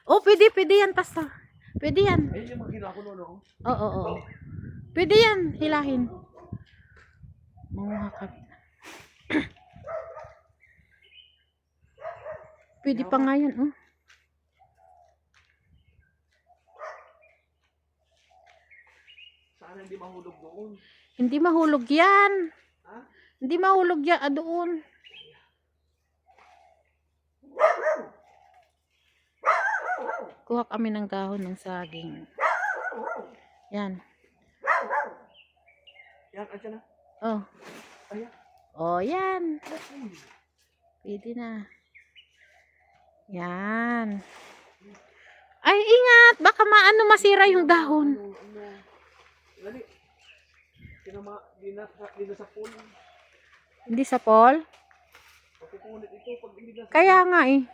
Oh, pwede yan, pastor. Pwede yan. Ayun yung makina ko noon, no? Oo. Pwede yan, hilahin. Manguha ka. Pwede pa nga yan, oh. Sana hindi mahulog doon. Hindi mahulog yan. Ha? Hindi mahulog yan, doon. Kuha kami ng dahon ng saging. Yan. Yan, andyan na. Oh. Ayan. Oh, yan. Pwede na. Yan. Ay, ingat. Baka maano masira yung dahon. Lali. Di na sa pool. Hindi sa Paul? Papupunit ito pag hindi na sa Kaya nga eh.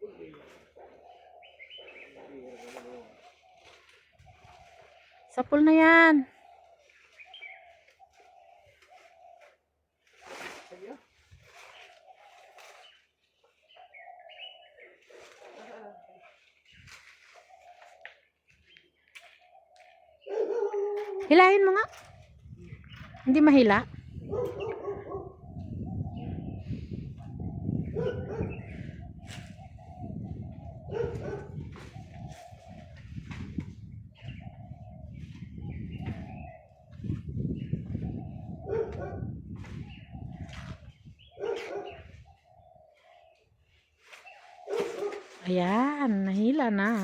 pool eh. Sa Paul na yan. Sige ah. Hilahin mo nga. Hindi mahila. Ayan, nahila na.